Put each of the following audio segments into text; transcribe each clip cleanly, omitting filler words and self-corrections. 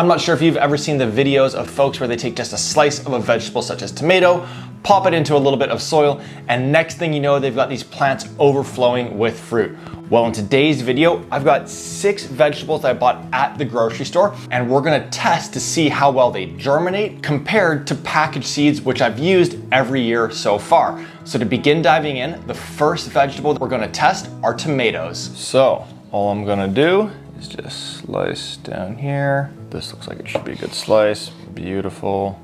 I'm not sure if you've ever seen the videos of folks where they take just a slice of a vegetable such as tomato, pop it into a little bit of soil, and next thing you know, they've got these plants overflowing with fruit. Well, in today's video, I've got 6 vegetables that I bought at the grocery store, and we're gonna test to see how well they germinate compared to packaged seeds, which I've used every year so far. So to begin diving in, the first vegetable that we're gonna test are tomatoes. So all I'm gonna do is just slice down here. This looks like it should be a good slice. Beautiful.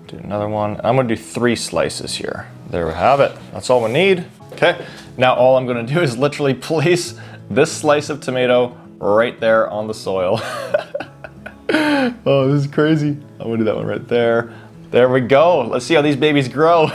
Do another one. I'm gonna do 3 slices here. There we have it. That's all we need. Okay, now all I'm gonna do is literally place this slice of tomato right there on the soil. Oh, this is crazy. I'm gonna do that one right there. There we go. Let's see how these babies grow.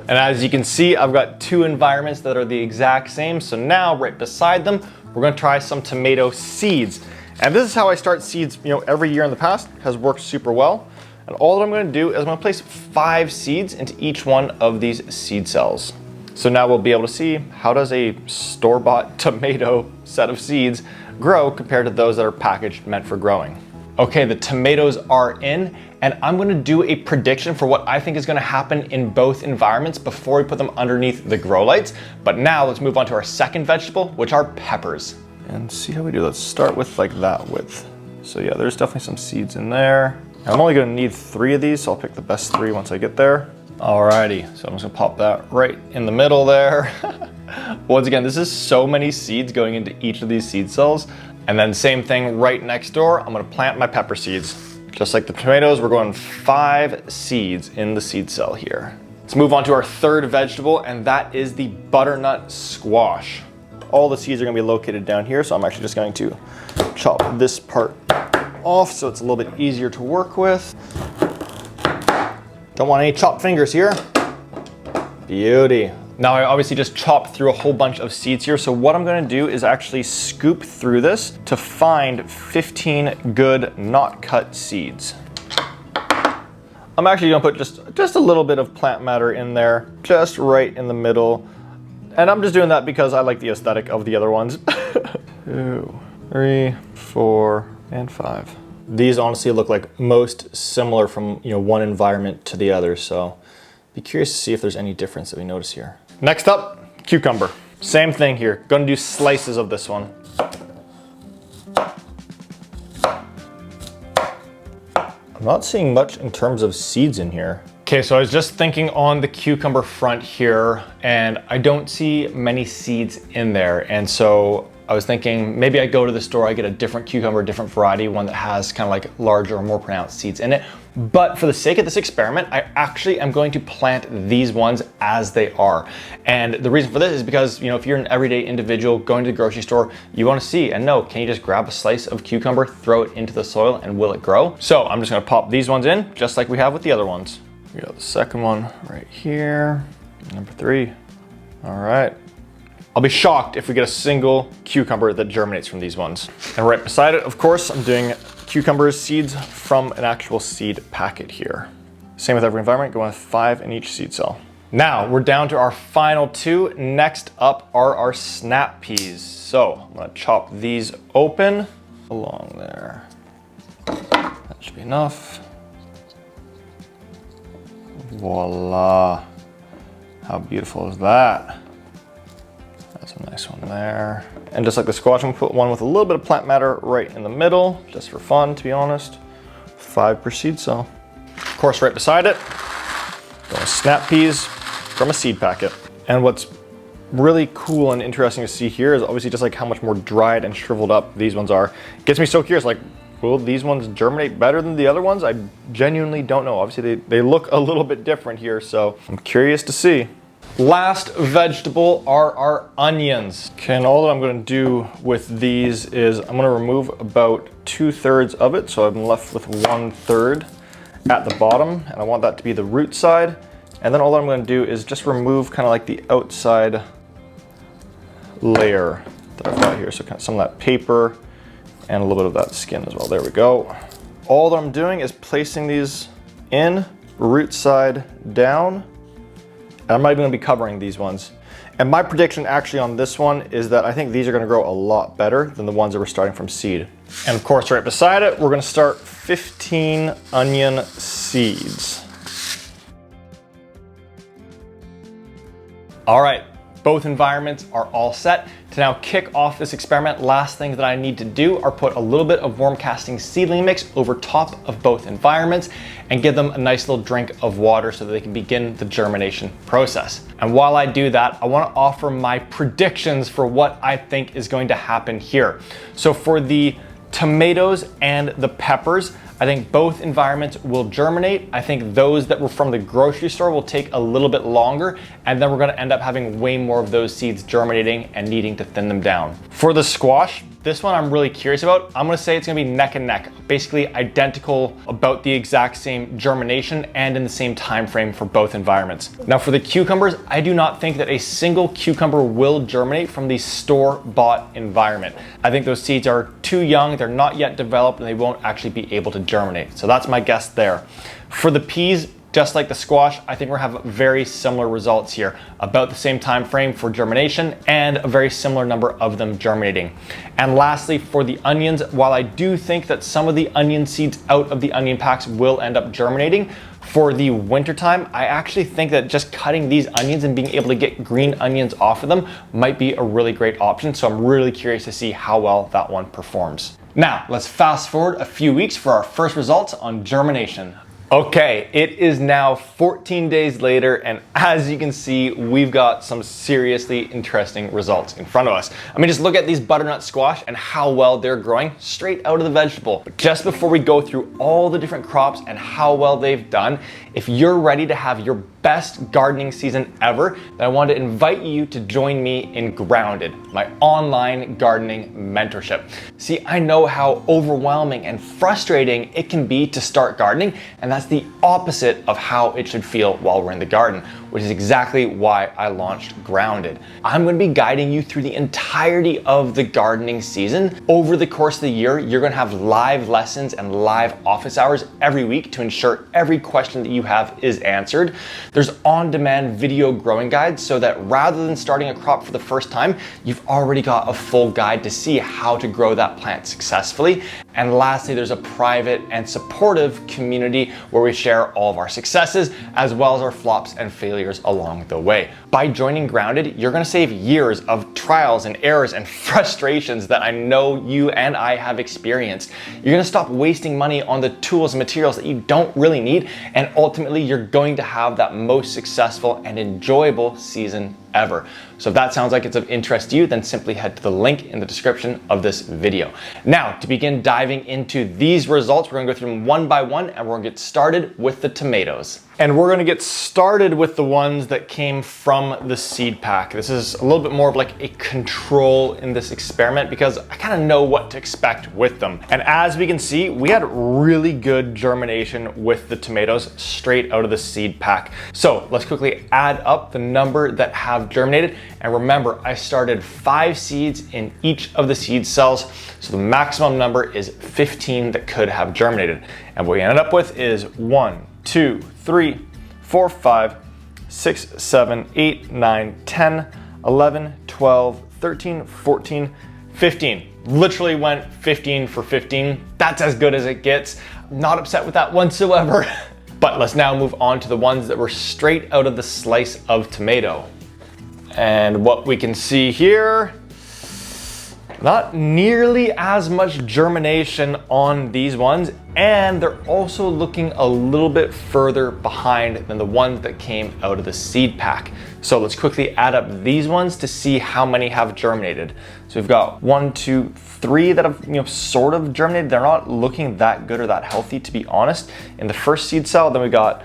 And as you can see, I've got 2 environments that are the exact same. So now right beside them, we're gonna try some tomato seeds. And this is how I start seeds, every year in the past. Has worked super well. And all that I'm gonna do is I'm gonna place 5 seeds into each one of these seed cells. So now we'll be able to see how does a store-bought tomato set of seeds grow compared to those that are packaged meant for growing. Okay, the tomatoes are in, and I'm gonna do a prediction for what I think is gonna happen in both environments before we put them underneath the grow lights. But now let's move on to our second vegetable, which are peppers. And see how we do. Let's start with like that width. So yeah, there's definitely some seeds in there. I'm only gonna need 3 of these, so I'll pick the best 3 once I get there. Alrighty, so I'm just gonna pop that right in the middle there. Once again, this is so many seeds going into each of these seed cells. And then same thing right next door, I'm gonna plant my pepper seeds. Just like the tomatoes, we're going 5 seeds in the seed cell here. Let's move on to our third vegetable, and that is the butternut squash. All the seeds are gonna be located down here, so I'm actually just going to chop this part off so it's a little bit easier to work with. Don't want any chopped fingers here. Beauty. Now I obviously just chopped through a whole bunch of seeds here, so what I'm gonna do is actually scoop through this to find 15 good not cut seeds. I'm actually gonna put just a little bit of plant matter in there, just right in the middle. And I'm just doing that because I like the aesthetic of the other ones. 2, 3, 4, and 5. These honestly look like most similar from one environment to the other, so be curious to see if there's any difference that we notice here. Next up, cucumber. Same thing here. Gonna do slices of this one. I'm not seeing much in terms of seeds in here. Okay, so I was just thinking on the cucumber front here, and I don't see many seeds in there, and so I was thinking maybe I go to the store, I get a different cucumber, a different variety, one that has kind of like larger or more pronounced seeds in it. But for the sake of this experiment, I actually am going to plant these ones as they are. And the reason for this is because, if you're an everyday individual going to the grocery store, you want to see and know, can you just grab a slice of cucumber, throw it into the soil, and will it grow? So I'm just gonna pop these ones in, just like we have with the other ones. We got the second one right here, number 3. All right. I'll be shocked if we get a single cucumber that germinates from these ones. And right beside it, of course, I'm doing cucumber seeds from an actual seed packet here. Same with every environment, going with 5 in each seed cell. Now we're down to our final 2. Next up are our snap peas. So I'm gonna chop these open along there. That should be enough. Voila. How beautiful is that? That's a nice one there. And just like the squash, I'm gonna put one with a little bit of plant matter right in the middle, just for fun, to be honest. 5 per seed cell. Of course, right beside it, going snap peas from a seed packet. And what's really cool and interesting to see here is obviously just like how much more dried and shriveled up these ones are. It gets me so curious, like, will these ones germinate better than the other ones? I genuinely don't know. Obviously, they look a little bit different here, so I'm curious to see. Last vegetable are our onions. Okay, and all that I'm gonna do with these is I'm gonna remove about 2/3 of it, so I'm left with 1/3 at the bottom, and I want that to be the root side. And then all that I'm gonna do is just remove kind of like the outside layer that I've got here. So kind of some of that paper and a little bit of that skin as well. There we go. All that I'm doing is placing these in, root side down. I'm not even gonna be covering these ones. And my prediction actually on this one is that I think these are gonna grow a lot better than the ones that were starting from seed. And of course, right beside it, we're gonna start 15 onion seeds. All right, both environments are all set. To now kick off this experiment, last things that I need to do are put a little bit of worm casting seedling mix over top of both environments and give them a nice little drink of water so that they can begin the germination process. And while I do that, I want to offer my predictions for what I think is going to happen here. So for the tomatoes and the peppers, I think both environments will germinate. I think those that were from the grocery store will take a little bit longer, and then we're gonna end up having way more of those seeds germinating and needing to thin them down. For the squash, this one I'm really curious about. I'm gonna say it's gonna be neck and neck, basically identical, about the exact same germination and in the same time frame for both environments. Now for the cucumbers, I do not think that a single cucumber will germinate from the store-bought environment. I think those seeds are too young, they're not yet developed, and they won't actually be able to germinate. So that's my guess there. For the peas, just like the squash, I think we're gonna have very similar results here. About the same time frame for germination and a very similar number of them germinating. And lastly, for the onions, while I do think that some of the onion seeds out of the onion packs will end up germinating, for the wintertime, I actually think that just cutting these onions and being able to get green onions off of them might be a really great option. So I'm really curious to see how well that one performs. Now, let's fast forward a few weeks for our first results on germination. Okay, it is now 14 days later, and as you can see, we've got some seriously interesting results in front of us. I mean, just look at these butternut squash and how well they're growing straight out of the vegetable. But just before we go through all the different crops and how well they've done, if you're ready to have your best gardening season ever, then I want to invite you to join me in Grounded, my online gardening mentorship. See, I know how overwhelming and frustrating it can be to start gardening, and that's the opposite of how it should feel while we're in the garden, which is exactly why I launched Grounded. I'm going to be guiding you through the entirety of the gardening season. Over the course of the year, you're going to have live lessons and live office hours every week to ensure every question that you have is answered. There's on-demand video growing guides so that rather than starting a crop for the first time, you've already got a full guide to see how to grow that plant successfully. And lastly, there's a private and supportive community where we share all of our successes as well as our flops and failures along the way. By joining Grounded, you're gonna save years of trials and errors and frustrations that I know you and I have experienced. You're gonna stop wasting money on the tools and materials that you don't really need, and ultimately you're going to have that most successful and enjoyable season ever. So if that sounds like it's of interest to you, then simply head to the link in the description of this video. Now, to begin diving into these results, we're gonna go through them one by one, and we're gonna get started with the tomatoes. And we're gonna get started with the ones that came from the seed pack. This is a little bit more of like a control in this experiment because I kind of know what to expect with them. And as we can see, we had really good germination with the tomatoes straight out of the seed pack. So let's quickly add up the number that have germinated. And remember, I started 5 seeds in each of the seed cells. So the maximum number is 15 that could have germinated. And what we ended up with is 1, 2, 3, 4, 5, 6, 7, 8, 9, 10, 11, 12, 13, 14, 15. Literally went 15 for 15. That's as good as it gets. Not upset with that whatsoever. But let's now move on to the ones that were straight out of the slice of tomato. And what we can see here, not nearly as much germination on these ones, and they're also looking a little bit further behind than the ones that came out of the seed pack. So let's quickly add up these ones to see how many have germinated. So we've got 1, 2, 3 that have sort of germinated. They're not looking that good or that healthy, to be honest. In the first seed cell, then we got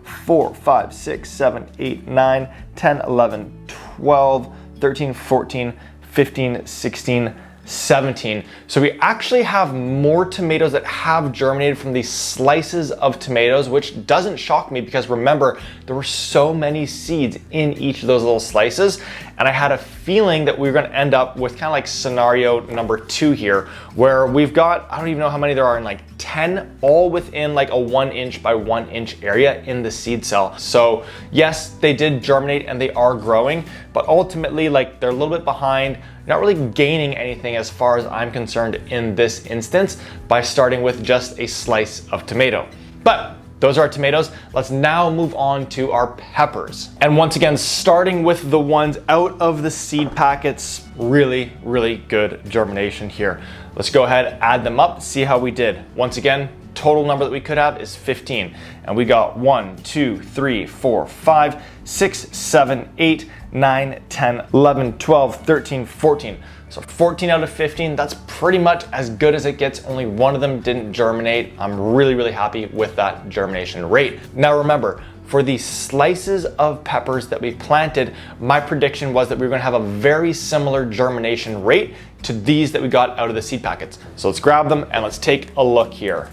4, 5, 6, 7, 8, 9, 10, 11, 12, 13, 14, 15, 16, 17. So we actually have more tomatoes that have germinated from these slices of tomatoes, which doesn't shock me because remember, there were so many seeds in each of those little slices. And I had a feeling that we were gonna end up with kind of like scenario number 2 here, where we've got, I don't even know how many there are, in like 10, all within like a 1 inch by 1 inch area in the seed cell. So yes, they did germinate and they are growing, but ultimately like they're a little bit behind, not really gaining anything as far as I'm concerned in this instance by starting with just a slice of tomato. But those are our tomatoes. Let's now move on to our peppers. And once again, starting with the ones out of the seed packets, really, really good germination here. Let's go ahead, add them up, see how we did. Once again, total number that we could have is 15. And we got 1, 2, 3, 4, 5, 6, 7, 8, 9, 10, 11, 12, 13, 14. So 14 out of 15, that's pretty much as good as it gets. Only one of them didn't germinate. I'm really, really happy with that germination rate. Now remember, for the slices of peppers that we planted, my prediction was that we were gonna have a very similar germination rate to these that we got out of the seed packets. So let's grab them and let's take a look here.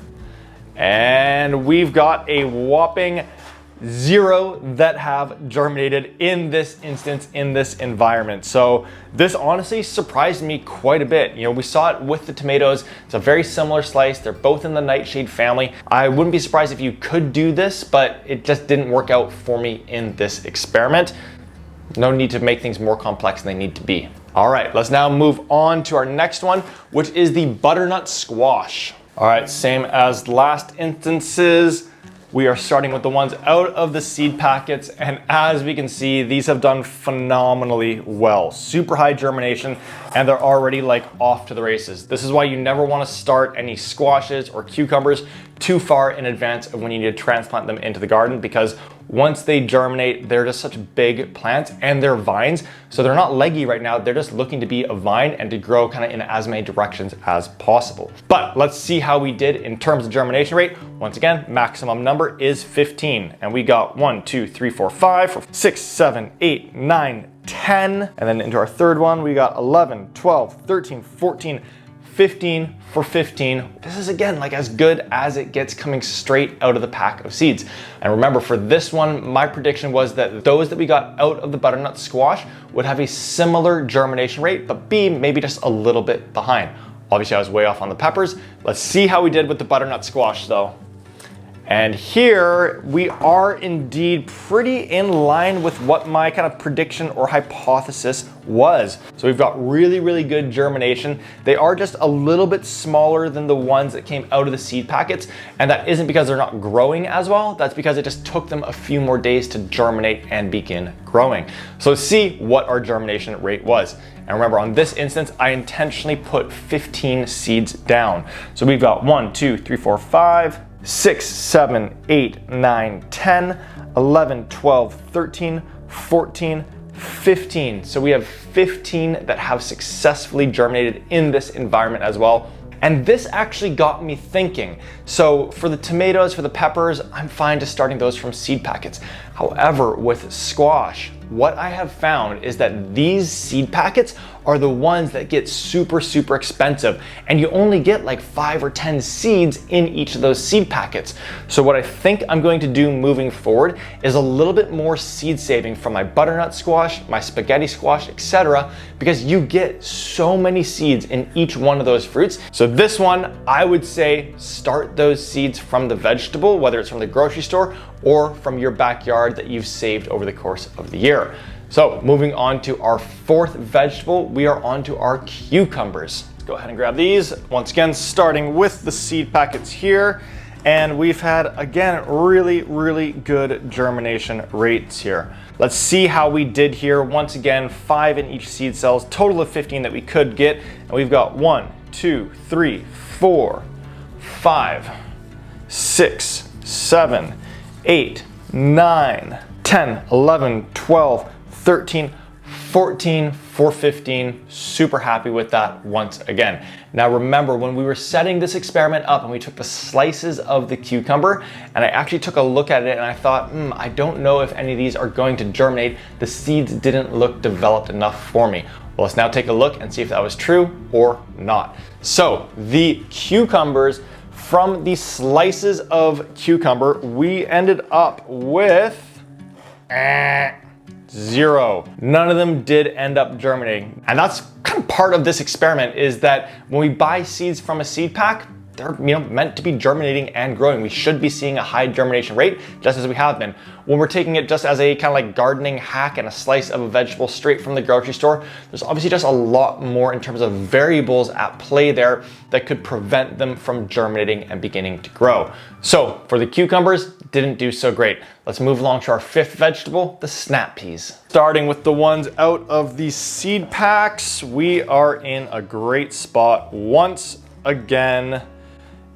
And we've got a whopping 0 that have germinated in this instance, in this environment. So this honestly surprised me quite a bit. You know, we saw it with the tomatoes. It's a very similar slice. They're both in the nightshade family. I wouldn't be surprised if you could do this, but it just didn't work out for me in this experiment. No need to make things more complex than they need to be. All right, let's now move on to our next one, which is the butternut squash. All right, same as last instances. We are starting with the ones out of the seed packets, and as we can see, these have done phenomenally well. Super high germination, and they're already like off to the races. This is why you never want to start any squashes or cucumbers too far in advance of when you need to transplant them into the garden, because once they germinate, they're just such big plants and they're vines. So they're not leggy right now. They're just looking to be a vine and to grow kind of in as many directions as possible. But let's see how we did in terms of germination rate. Once again, maximum number is 15. And we got 1, 2, 3, 4, 5, 6, 7, 8, 9, 10. And then into our third one, we got 11, 12, 13, 14, 15 for 15. This is again like as good as it gets coming straight out of the pack of seeds. And remember, for this one, my prediction was that those that we got out of the butternut squash would have a similar germination rate, but be maybe just a little bit behind. Obviously I was way off on the peppers. Let's see how we did with the butternut squash though. And here we are indeed pretty in line with what my kind of prediction or hypothesis was. So we've got really, really good germination. They are just a little bit smaller than the ones that came out of the seed packets. And that isn't because they're not growing as well. That's because it just took them a few more days to germinate and begin growing. So let's see what our germination rate was. And remember, on this instance, I intentionally put 15 seeds down. So we've got 1, 2, 3, 4, 5, 6, 7, 8, 9, 10, 11, 12, 13, 14, 15. So we have 15 that have successfully germinated in this environment as well. And this actually got me thinking. So for the tomatoes, for the peppers, I'm fine just starting those from seed packets. However, with squash, what I have found is that these seed packets are the ones that get super, super expensive, and you only get like 5 or 10 seeds in each of those seed packets. So what I think I'm going to do moving forward is a little bit more seed saving from my butternut squash, my spaghetti squash, etc., because you get so many seeds in each one of those fruits. So this one, I would say start those seeds from the vegetable, whether it's from the grocery store or from your backyard that you've saved over the course of the year. So moving on to our fourth vegetable, we are on to our cucumbers. Let's go ahead and grab these. Once again, starting with the seed packets here. And we've had, again, really, really good germination rates here. Let's see how we did here. Once again, 5 in each seed cells, total of 15 that we could get. And we've got 1, 2, 3, 4, 5, 6, 7, 8, 9, 10, 11, 12, 13, 14 for 15. Super happy with that once again. Now remember, when we were setting this experiment up and we took the slices of the cucumber and I actually took a look at it and I thought, I don't know if any of these are going to germinate. The seeds didn't look developed enough for me. Well, let's now take a look and see if that was true or not. So the cucumbers, from the slices of cucumber, we ended up with 0. None of them did end up germinating. And that's kind of part of this experiment, is that when we buy seeds from a seed pack, they're meant to be germinating and growing. We should be seeing a high germination rate, just as we have been. When we're taking it just as a kind of like gardening hack and a slice of a vegetable straight from the grocery store, there's obviously just a lot more in terms of variables at play there that could prevent them from germinating and beginning to grow. So for the cucumbers, didn't do so great. Let's move along to our 5th vegetable, the snap peas. Starting with the ones out of the seed packs, we are in a great spot once again.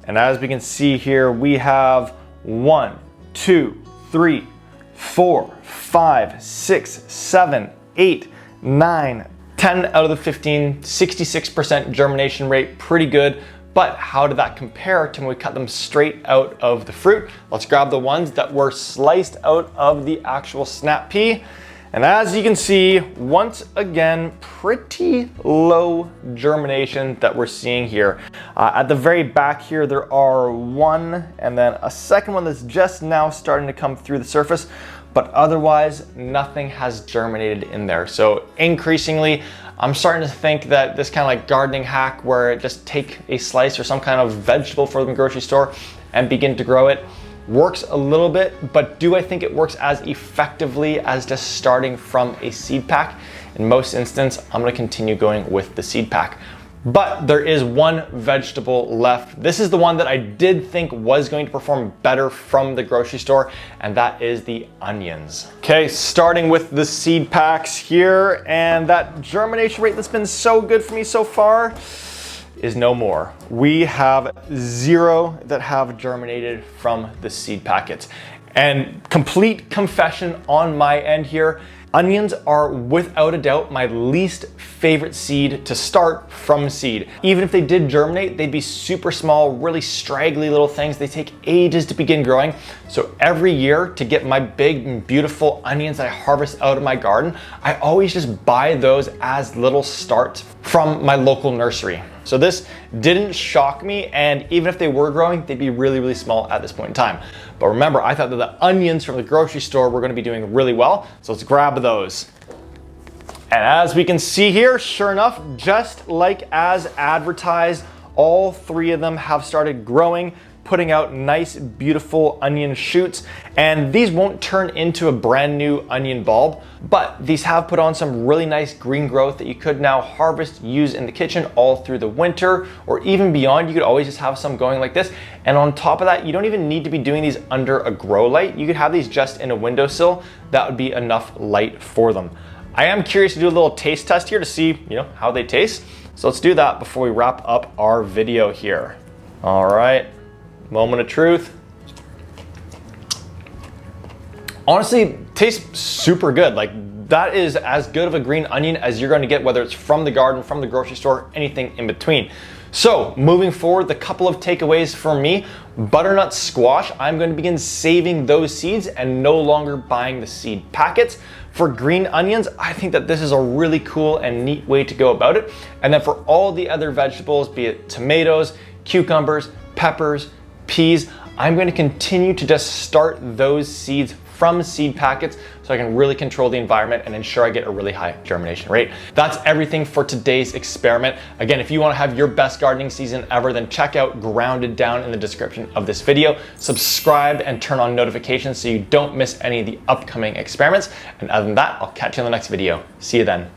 And as we can see here, we have 1, 2, 3, 4, 5, 6, 7, 8, 9, 10 out of the 15, 66% germination rate, pretty good. But how did that compare to when we cut them straight out of the fruit? Let's grab the ones that were sliced out of the actual snap pea. And as you can see, once again, pretty low germination that we're seeing here. At the very back here, there are 1 and then a second one that's just now starting to come through the surface, but otherwise nothing has germinated in there. So increasingly, I'm starting to think that this kind of like gardening hack where just take a slice or some kind of vegetable from the grocery store and begin to grow it works a little bit, but do I think it works as effectively as just starting from a seed pack? In most instances, I'm gonna continue going with the seed pack. But there is one vegetable left. This is the one that I did think was going to perform better from the grocery store, and that is the onions. Okay, starting with the seed packs here, and that germination rate that's been so good for me so far is no more. We have 0 that have germinated from the seed packets. And complete confession on my end here, onions are without a doubt my least favorite seed to start from seed. Even if they did germinate, they'd be super small, really straggly little things. They take ages to begin growing. So every year to get my big and beautiful onions that I harvest out of my garden, I always just buy those as little starts from my local nursery. So this didn't shock me, and even if they were growing, they'd be really, really small at this point in time. But remember, I thought that the onions from the grocery store were gonna be doing really well, so let's grab those. And as we can see here, sure enough, just like as advertised, all 3 of them have started growing, putting out nice, beautiful onion shoots. And these won't turn into a brand new onion bulb, but these have put on some really nice green growth that you could now harvest, use in the kitchen all through the winter, or even beyond. You could always just have some going like this. And on top of that, you don't even need to be doing these under a grow light. You could have these just in a windowsill. That would be enough light for them. I am curious to do a little taste test here to see, how they taste. So let's do that before we wrap up our video here. All right. Moment of truth. Honestly, tastes super good. Like, that is as good of a green onion as you're going to get, whether it's from the garden, from the grocery store, anything in between. So moving forward, the couple of takeaways for me: butternut squash, I'm going to begin saving those seeds and no longer buying the seed packets. For green onions, I think that this is a really cool and neat way to go about it. And then for all the other vegetables, be it tomatoes, cucumbers, peppers, peas, I'm going to continue to just start those seeds from seed packets so I can really control the environment and ensure I get a really high germination rate. That's everything for today's experiment. Again, if you want to have your best gardening season ever, then check out Grounded down in the description of this video. Subscribe and turn on notifications so you don't miss any of the upcoming experiments. And other than that, I'll catch you in the next video. See you then.